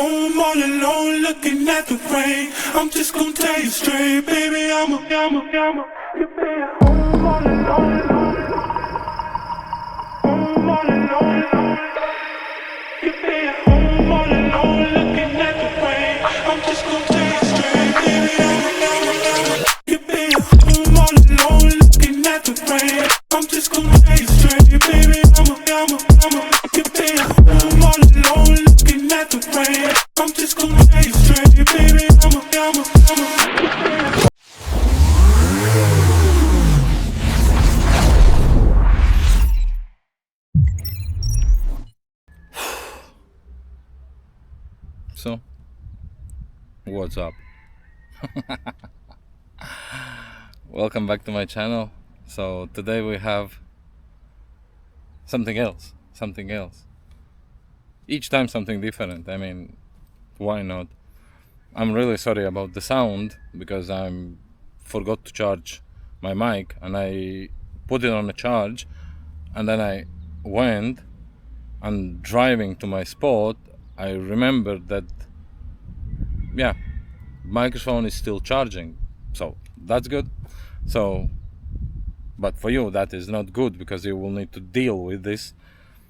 home all alone looking at the rain. I'm just gonna tell you straight, baby, I'm a you be at home all alone, home all alone, you be at home all alone looking at the rain. I'm just gonna tell you straight, baby, I'm you be at home all alone looking at the rain. I'm just gonna tell you straight, baby, I'm you be at home all alone looking at the rain. I'm just gonna tell you straight, baby, So, what's up? Welcome back to my channel. So today we have something else. Each time something different. I mean, why not? I'm really sorry about the sound because I forgot to charge my mic and I put it on a charge, and then I went and driving to my spot I remembered that microphone is still charging, so that's good. So but for you that is not good, because you will need to deal with this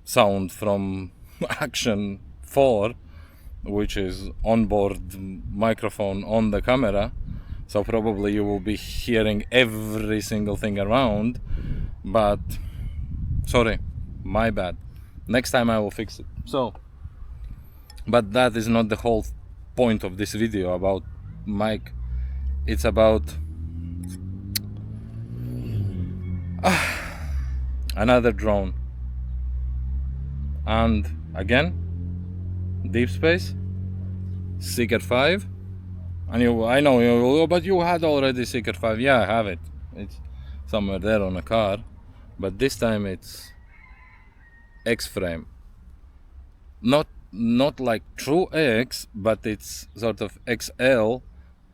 sound from Action 4, which is onboard microphone on the camera. So probably you will be hearing every single thing around, but sorry, my bad. Next time I will fix it. So, but that is not the whole point of this video about mic. It's about another drone, and again DeepSpace Seeker 5. And I know you, but you had already Seeker 5. Yeah, I have it. It's somewhere there on a car, but this time it's X-frame. Not like true X, but it's sort of XL,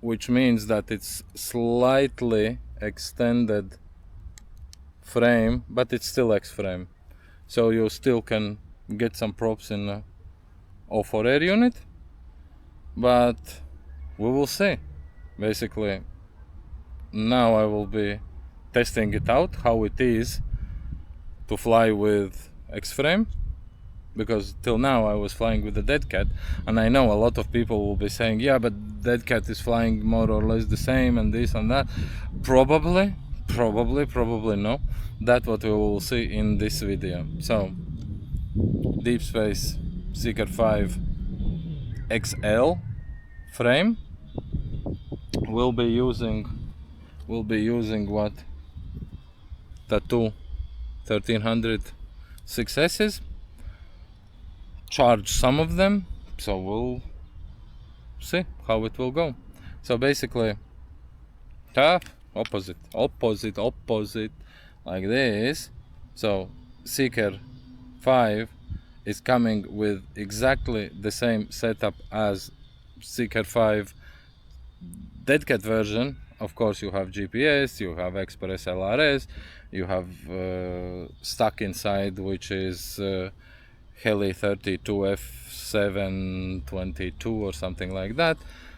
which means that it's slightly extended frame, but it's still X-frame. So you still can get some props in a 04 air unit, but we will see. Basically, now I will be testing it out, how it is to fly with X-frame, because till now I was flying with the Dead Cat, and I know a lot of people will be saying, yeah, but Dead Cat is flying more or less the same and this and that. Probably no. That's what we will see in this video. So DeepSpace Seeker 5 XL frame. We'll be using what, the two 1300 6S's. Charge some of them, so we'll see how it will go. So basically, opposite like this. So Seeker 5 is coming with exactly the same setup as Seeker 5 Dead Cat version. Of course, you have GPS, you have Express LRS, you have stuck inside, which is Heli 32F722 or something like that.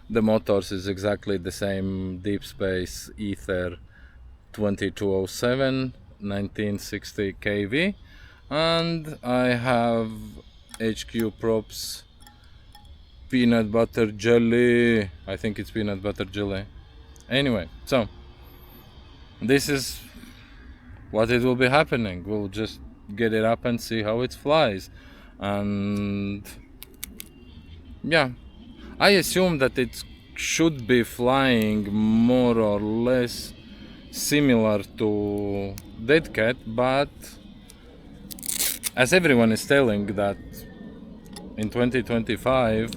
The motors is exactly the same, DeepSpace Ether 2207 1960 kV, and I have HQ props peanut butter jelly. I think it's peanut butter jelly. Anyway, so this is what it will be happening. We'll just get it up and see how it flies. And yeah, I assume that it should be flying more or less similar to Dead Cat, but as everyone is telling that in 2025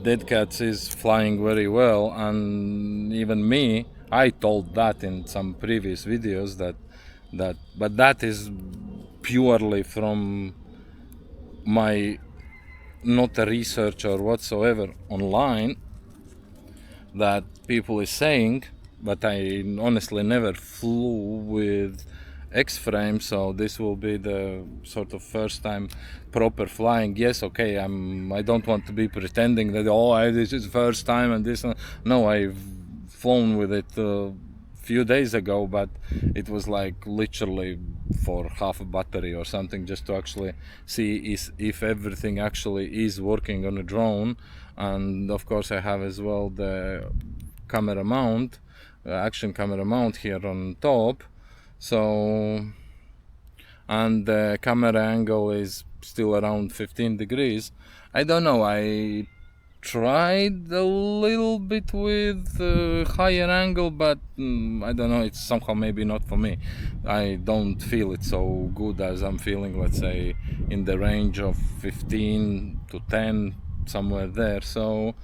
Dead Cats is flying very well, and even me, I told that in some previous videos but that is purely from my not a research or whatsoever online that people is saying, but I honestly never flew with X-frame, so this will be the sort of first time proper flying. Yes, okay, I don't want to be pretending that this is first time and this. No, I've flown with it few days ago, but it was like literally for half a battery or something, just to actually see if everything actually is working on a drone. And of course I have as well the camera mount, action camera mount here on top, so, and the camera angle is still around 15 degrees. I don't know, I tried a little bit with higher angle, but I don't know, it's somehow maybe not for me. I don't feel it so good as I'm feeling, let's say, in the range of 15 to 10, somewhere there. So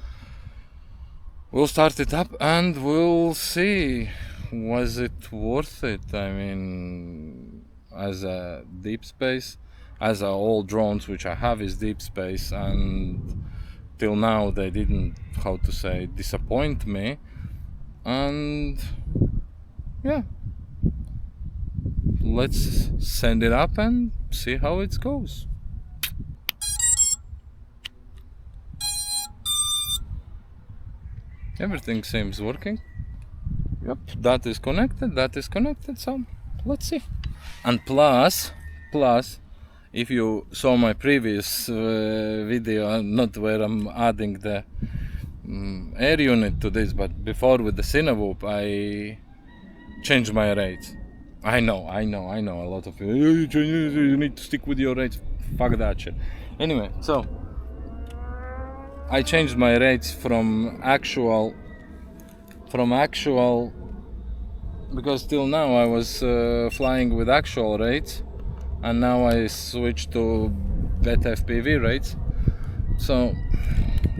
we'll start it up and we'll see, was it worth it? I mean, as a DeepSpace, as all drones which I have is DeepSpace, and till now they didn't, how to say, disappoint me. And yeah, let's send it up and see how it goes. Everything seems working. Yep, that is connected, so let's see. And plus, if you saw my previous video, not where I'm adding the air unit to this, but before with the Cinewhoop, I changed my rates. I know, a lot of people, you need to stick with your rates. Fuck that shit. Anyway, so I changed my rates from actual, because till now I was flying with actual rates, and now I switched to beta FPV rates. So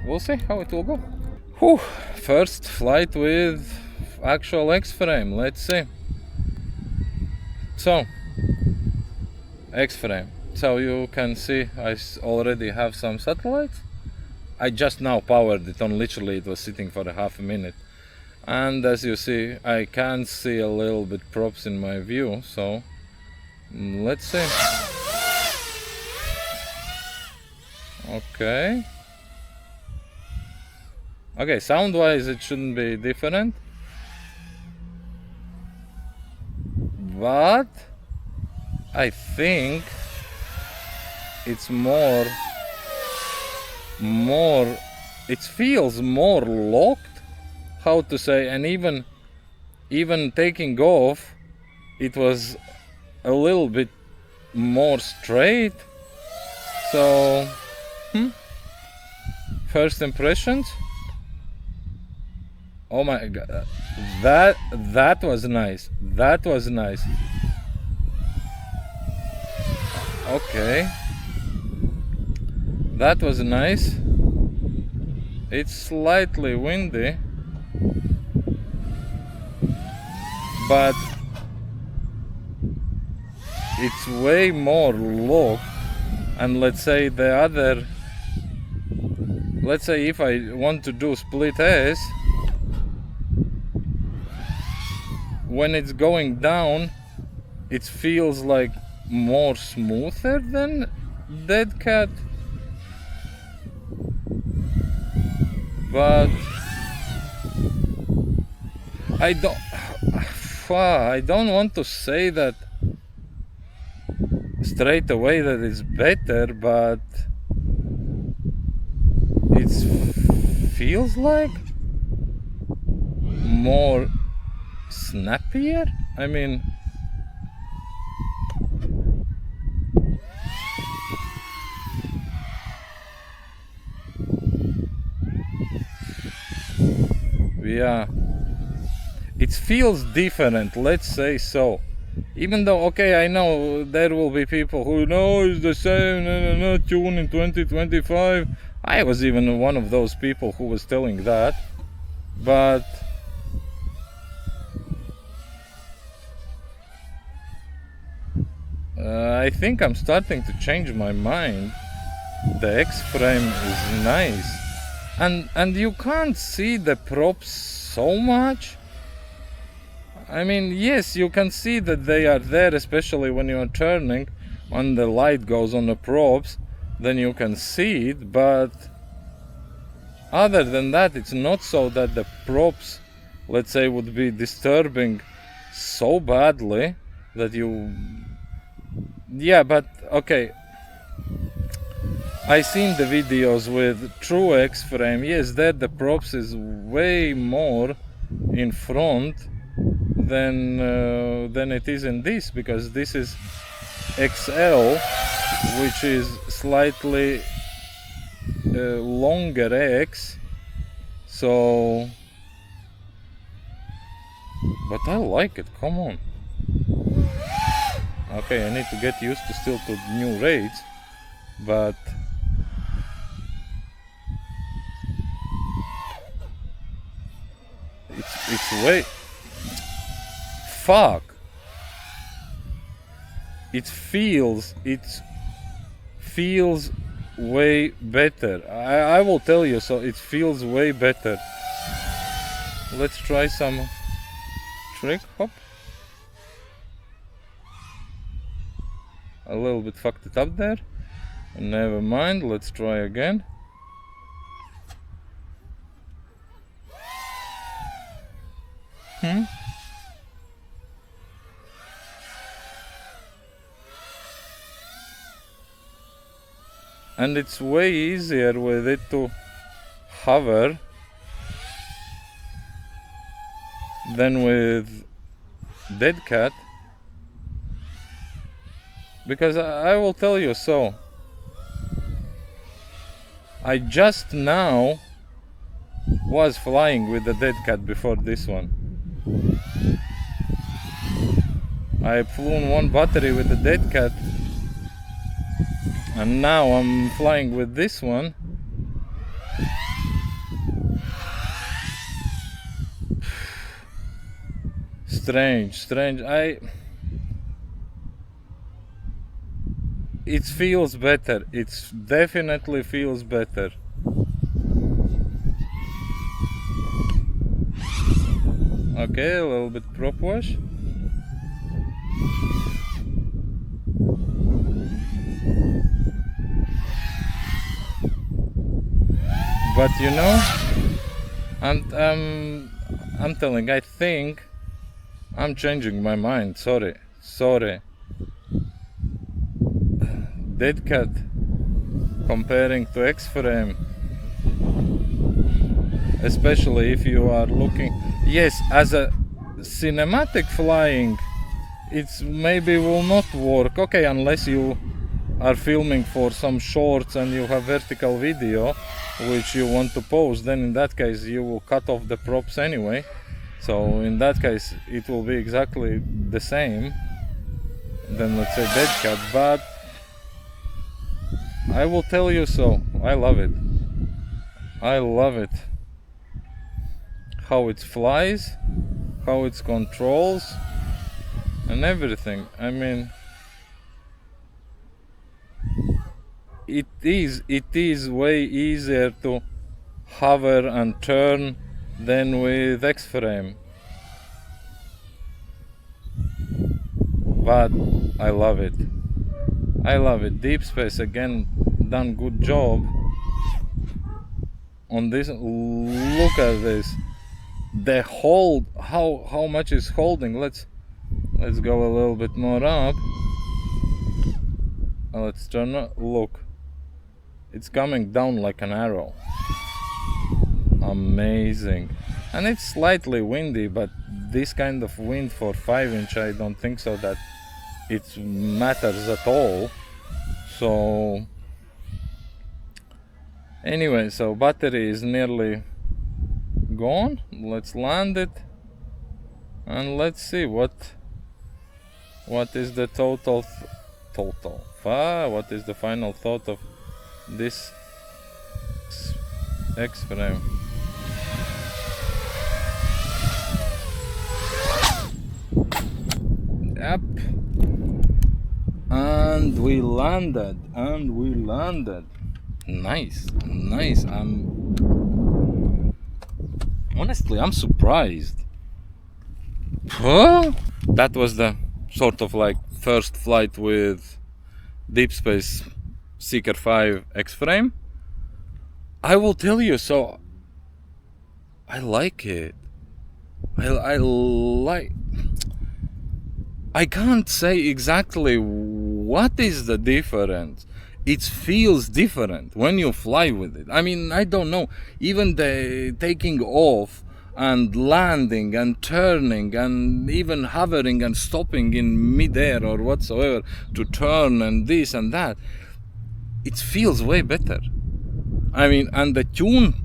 we'll see how it will go. Whew, first flight with actual X-frame, let's see. So, X-frame. So you can see I already have some satellites. I just now powered it on, literally it was sitting for a half a minute. And as you see, I can see a little bit props in my view, so let's see. Okay, sound wise it shouldn't be different, but I think it's more, it feels more locked, how to say, and even taking off it was a little bit more straight. So first impressions, oh my god, that was nice, okay, that was nice. It's slightly windy, but it's way more locked. And let's say if I want to do split S, when it's going down it feels like more smoother than Dead Cat, but I don't want to say that straight away that it's better, but it feels like more snappier. I mean, yeah, it feels different, let's say so. Even though, okay, I know there will be people who know it's the same, tune in 2025. I was even one of those people who was telling that, but I think I'm starting to change my mind. The X-frame is nice, and you can't see the props so much. I mean, yes, you can see that they are there, especially when you are turning. When the light goes on the props, then you can see it, but other than that, it's not so that the props, let's say, would be disturbing so badly that you... Yeah, but okay, I seen the videos with true X-frame. Yes, there the props is way more in front than it is in this, because this is XL, which is slightly longer X. So, but I like it. Come on. Okay, I need to get used to still to new rates, but it's way... Fuck. It feels way better. I will tell you, so it feels way better. Let's try some trick hop. A little bit fucked it up there. Never mind, let's try again. And it's way easier with it to hover than with Dead Cat, because I will tell you, so I just now was flying with the Dead Cat before this one. I flew one battery with the Dead Cat, and now I'm flying with this one. Strange. It feels better. It definitely feels better. Okay, a little bit prop wash. But you know, I'm telling, I think I'm changing my mind. Sorry. Dead Cat comparing to X-frame, especially if you are looking, yes, as a cinematic flying, it's maybe will not work. Okay, unless you are filming for some shorts and you have vertical video which you want to post, then in that case you will cut off the props anyway. So in that case it will be exactly the same than, let's say, Dead Cat. But I will tell you, so I love it. How it flies, how it controls, and everything. I mean, it is way easier to hover and turn than with X-frame. But I love it. DeepSpace again done good job on this. Look at this. The hold, how much is holding. Let's go a little bit more up. Let's turn it. Look, it's coming down like an arrow. Amazing. And it's slightly windy, but this kind of wind for 5-inch, I don't think so that it matters at all. So anyway, so battery is nearly gone. Let's land it and let's see what is the total what is the final thought of this X-frame. Yep. And we landed. Nice. I'm surprised. Huh? That was the sort of like first flight with DeepSpace Seeker 5 X-frame. I will tell you, so I like it. I like. I can't say exactly what is the difference. It feels different when you fly with it. I mean, I don't know. Even the taking off and landing and turning and even hovering and stopping in midair or whatsoever to turn and this and that, it feels way better. I mean, and the tune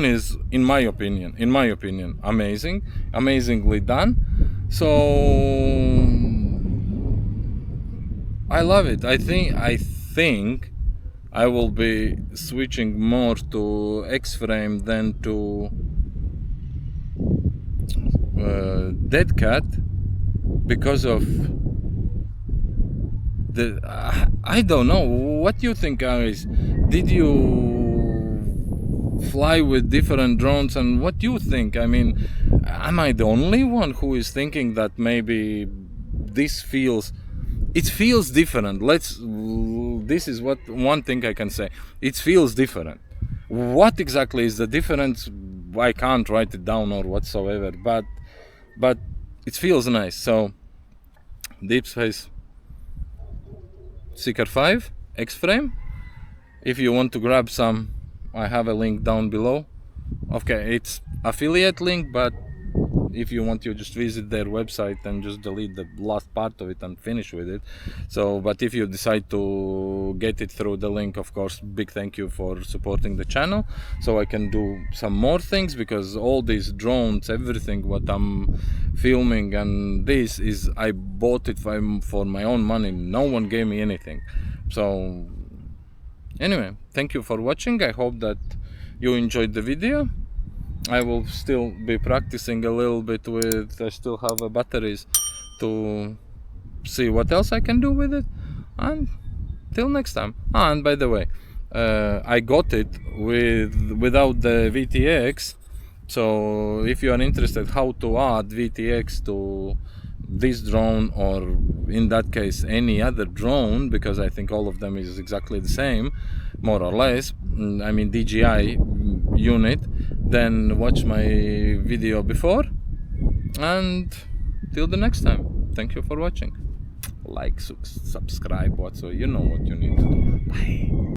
is, in my opinion, amazing, amazingly done. So I love it. I think I will be switching more to X-frame than to Dead Cat because of the. I don't know. What do you think, guys? Did you fly with different drones, and what do you think? I mean, am I the only one who is thinking that maybe this feels different? This is what one thing I can say. It feels different. What exactly is the difference? I can't write it down or whatsoever, but it feels nice. So DeepSpace Seeker 5 X-frame. If you want to grab some, I have a link down below. Okay, it's affiliate link, but if you want, you just visit their website and just delete the last part of it and finish with it. So, but if you decide to get it through the link, of course, big thank you for supporting the channel, so I can do some more things, because all these drones, everything what I'm filming and this is, I bought it for my own money. No one gave me anything. So anyway, thank you for watching. I hope that you enjoyed the video. I will still be practicing a little bit with, I still have batteries to see what else I can do with it, and till next time. And by the way, I got it without the VTX, so if you are interested how to add VTX to this drone, or in that case any other drone, because I think all of them is exactly the same, more or less, I mean DJI unit, then watch my video before, and till the next time, thank you for watching. Like, subscribe, you know what you need to do. Bye.